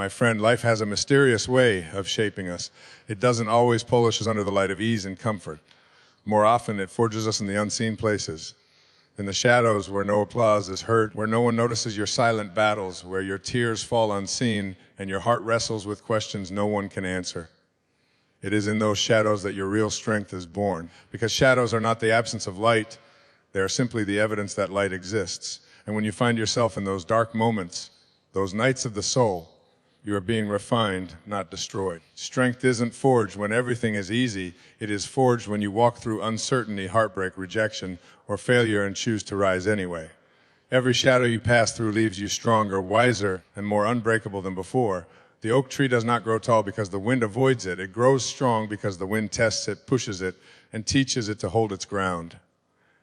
my friend, life has a mysterious way of shaping us. It doesn't always polish us under the light of ease and comfort. More often, it forges us in the unseen places, in the shadows where no applause is heard, where no one notices your silent battles, where your tears fall unseen and your heart wrestles with questions no one can answer. It is in those shadows that your real strength is born, because shadows are not the absence of light, they are simply the evidence that light exists. And when you find yourself in those dark moments, those nights of the soul, you are being refined, not destroyed. Strength isn't forged when everything is easy. It is forged when you walk through uncertainty, heartbreak, rejection, or failure and choose to rise anyway. Every shadow you pass through leaves you stronger, wiser, and more unbreakable than before. The oak tree does not grow tall because the wind avoids it. It grows strong because the wind tests it, pushes it, and teaches it to hold its ground.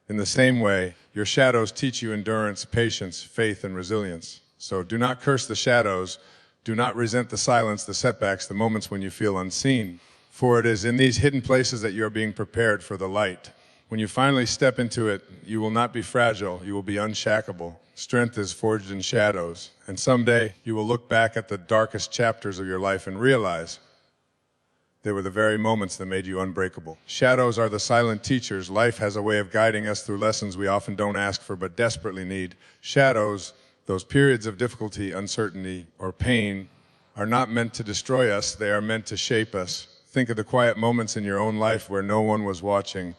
In the same way, your shadows teach you endurance, patience, faith, and resilience. So do not curse the shadows. Do not resent the silence, the setbacks, the moments when you feel unseen. For it is in these hidden places that you are being prepared for the light. When you finally step into it, you will not be fragile, you will be unshackable. Strength is forged in shadows, and someday you will look back at the darkest chapters of your life and realize they were the very moments that made you unbreakable. Shadows are the silent teachers. Life has a way of guiding us through lessons we often don't ask for but desperately need. Shadows, those periods of difficulty, uncertainty, or pain, are not meant to destroy us, they are meant to shape us. Think of the quiet moments in your own life where no one was watching,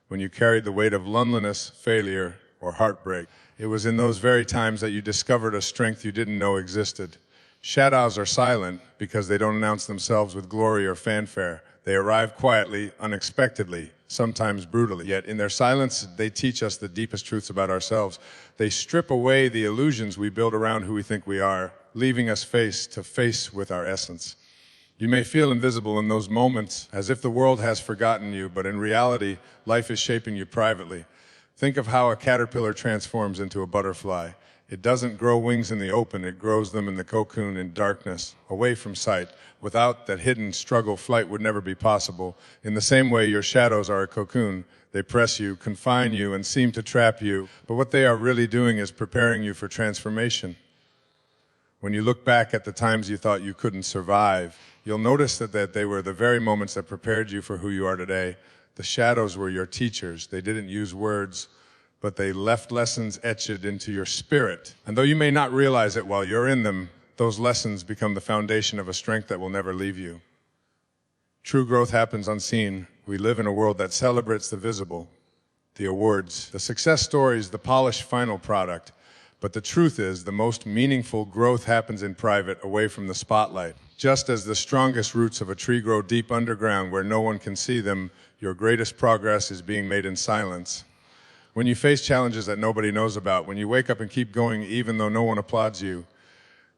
when you carried the weight of loneliness, failure, or heartbreak. It was in those very times that you discovered a strength you didn't know existed. Shadows are silent because they don't announce themselves with glory or fanfare. They arrive quietly, unexpectedly, sometimes brutally. Yet in their silence, they teach us the deepest truths about ourselves. They strip away the illusions we build around who we think we are, leaving us face to face with our essence. You may feel invisible in those moments, as if the world has forgotten you, but in reality, life is shaping you privately. Think of how a caterpillar transforms into a butterfly. It doesn't grow wings in the open, it grows them in the cocoon in darkness, away from sight. Without that hidden struggle, flight would never be possible. In the same way, your shadows are a cocoon. They press you, confine you, and seem to trap you. But what they are really doing is preparing you for transformation. When you look back at the times you thought you couldn't survive, you'll notice that they were the very moments that prepared you for who you are today. The shadows were your teachers. They didn't use words, but they left lessons etched into your spirit. And though you may not realize it while you're in them, those lessons become the foundation of a strength that will never leave you. True growth happens unseen. We live in a world that celebrates the visible, the awards, the success stories, the polished final product. But the truth is, the most meaningful growth happens in private, away from the spotlight. Just as the strongest roots of a tree grow deep underground where no one can see them, your greatest progress is being made in silence. When you face challenges that nobody knows about, when you wake up and keep going even though no one applauds you,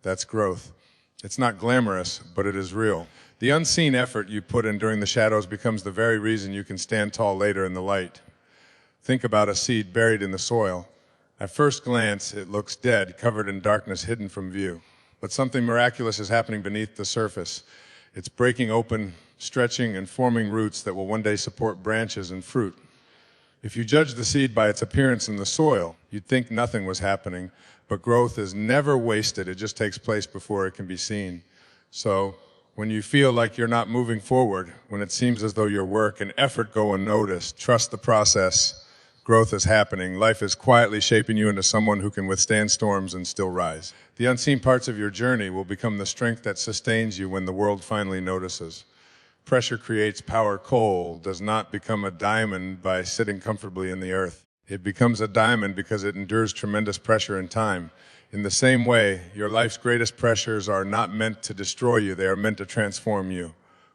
that's growth. It's not glamorous, but it is real. The unseen effort you put in during the shadows becomes the very reason you can stand tall later in the light. Think about a seed buried in the soil. At first glance, it looks dead, covered in darkness, hidden from view. But something miraculous is happening beneath the surface. It's breaking open, stretching, and forming roots that will one day support branches and fruit. If you judge the seed by its appearance in the soil, you'd think nothing was happening, but growth is never wasted. It just takes place before it can be seen. So, when you feel like you're not moving forward, when it seems as though your work and effort go unnoticed, trust the process. Growth is happening. Life is quietly shaping you into someone who can withstand storms and still rise. The unseen parts of your journey will become the strength that sustains you when the world finally notices. Pressure creates power. Coal does not become a diamond by sitting comfortably in the earth. It becomes a diamond because it endures tremendous pressure and time. In the same way, your life's greatest pressures are not meant to destroy you, they are meant to transform you.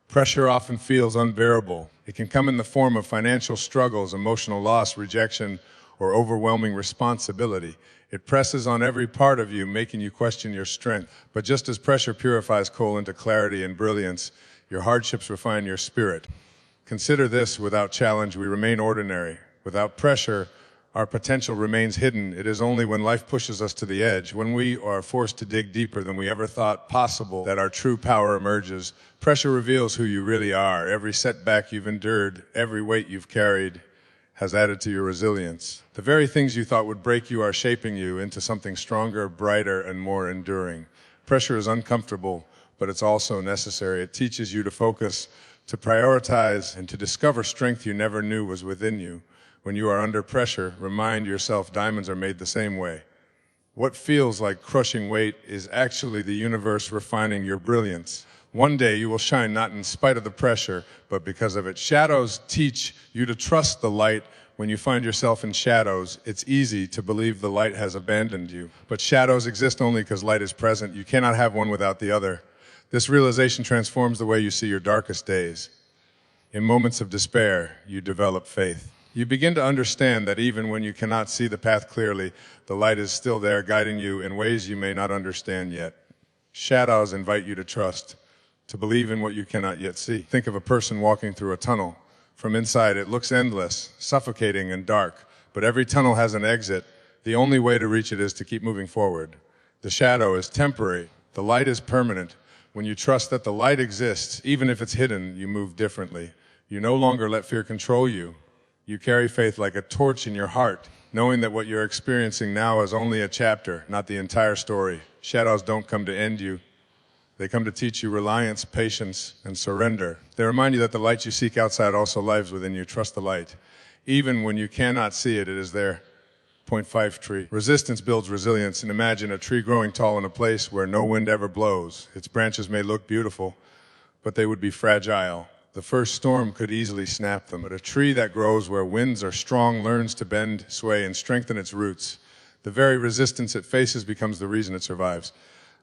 Pressure often feels unbearable. It can come in the form of financial struggles, emotional loss, rejection, or overwhelming responsibility. It presses on every part of you, making you question your strength. But just as pressure purifies coal into clarity and brilliance, your hardships refine your spirit. Consider this: without challenge, we remain ordinary. Without pressure, our potential remains hidden. It is only when life pushes us to the edge, when we are forced to dig deeper than we ever thought possible, that our true power emerges. Pressure reveals who you really are. Every setback you've endured, every weight you've carried, has added to your resilience. The very things you thought would break you are shaping you into something stronger, brighter, and more enduring. Pressure is uncomfortable, but it's also necessary. It teaches you to focus, to prioritize, and to discover strength you never knew was within you. When you are under pressure, remind yourself diamonds are made the same way. What feels like crushing weight is actually the universe refining your brilliance. One day you will shine not in spite of the pressure, but because of it. Shadows teach you to trust the light. When you find yourself in shadows, it's easy to believe the light has abandoned you. But shadows exist only because light is present. You cannot have one without the other. This realization transforms the way you see your darkest days. In moments of despair, you develop faith. You begin to understand that even when you cannot see the path clearly, the light is still there guiding you in ways you may not understand yet. Shadows invite you to trust, to believe in what you cannot yet see. Think of a person walking through a tunnel. From inside, it looks endless, suffocating, and dark. But every tunnel has an exit. The only way to reach it is to keep moving forward. The shadow is temporary. The light is permanent. When you trust that the light exists, even if it's hidden, you move differently. You no longer let fear control you. You carry faith like a torch in your heart, knowing that what you're experiencing now is only a chapter, not the entire story. Shadows don't come to end you. They come to teach you reliance, patience, and surrender. They remind you that the light you seek outside also lives within you. Trust the light. Even when you cannot see it, it is there. Point 5 tree. Resistance builds resilience, and imagine a tree growing tall in a place where no wind ever blows. Its branches may look beautiful, but they would be fragile. The first storm could easily snap them. But a tree that grows where winds are strong learns to bend, sway, and strengthen its roots. The very resistance it faces becomes the reason it survives.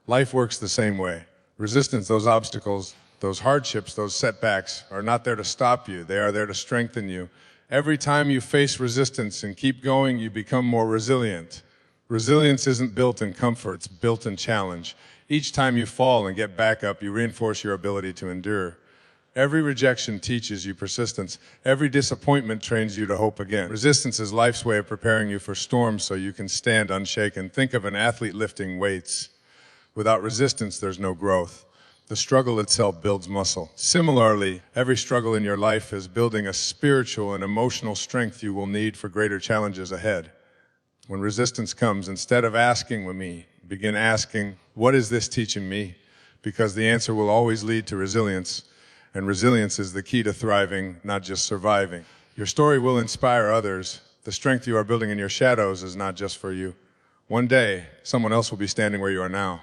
Life works the same way. Resistance, those obstacles, those hardships, those setbacks are not there to stop you. They are there to strengthen you. Every time you face resistance and keep going, you become more resilient. Resilience isn't built in comfort, it's built in challenge. Each time you fall and get back up, you reinforce your ability to endure. Every rejection teaches you persistence. Every disappointment trains you to hope again. Resistance is life's way of preparing you for storms so you can stand unshaken. Think of an athlete lifting weights. Without resistance, there's no growth. The struggle itself builds muscle. Similarly, every struggle in your life is building a spiritual and emotional strength you will need for greater challenges ahead. When resistance comes, instead of asking with me, begin asking, what is this teaching me? Because the answer will always lead to resilience, and resilience is the key to thriving, not just surviving. Your story will inspire others. The strength you are building in your shadows is not just for you. One day, someone else will be standing where you are now.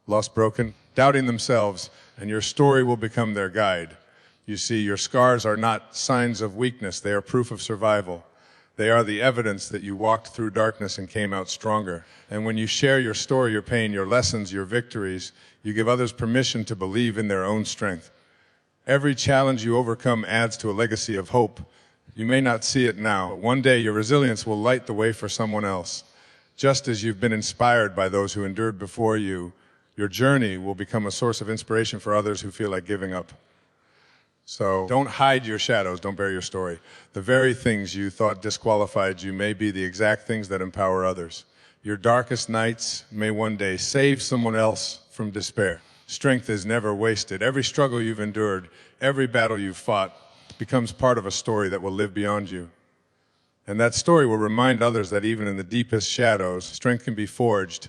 Lost, broken, doubting themselves, and your story will become their guide. You see, your scars are not signs of weakness, they are proof of survival. They are the evidence that you walked through darkness and came out stronger. And when you share your story, your pain, your lessons, your victories, you give others permission to believe in their own strength. Every challenge you overcome adds to a legacy of hope. You may not see it now, but one day your resilience will light the way for someone else. Just as you've been inspired by those who endured before you, your journey will become a source of inspiration for others who feel like giving up. So don't hide your shadows, don't bury your story. The very things you thought disqualified you may be the exact things that empower others. Your darkest nights may one day save someone else from despair. Strength is never wasted. Every struggle you've endured, every battle you've fought, becomes part of a story that will live beyond you. And that story will remind others that even in the deepest shadows, strength can be forged.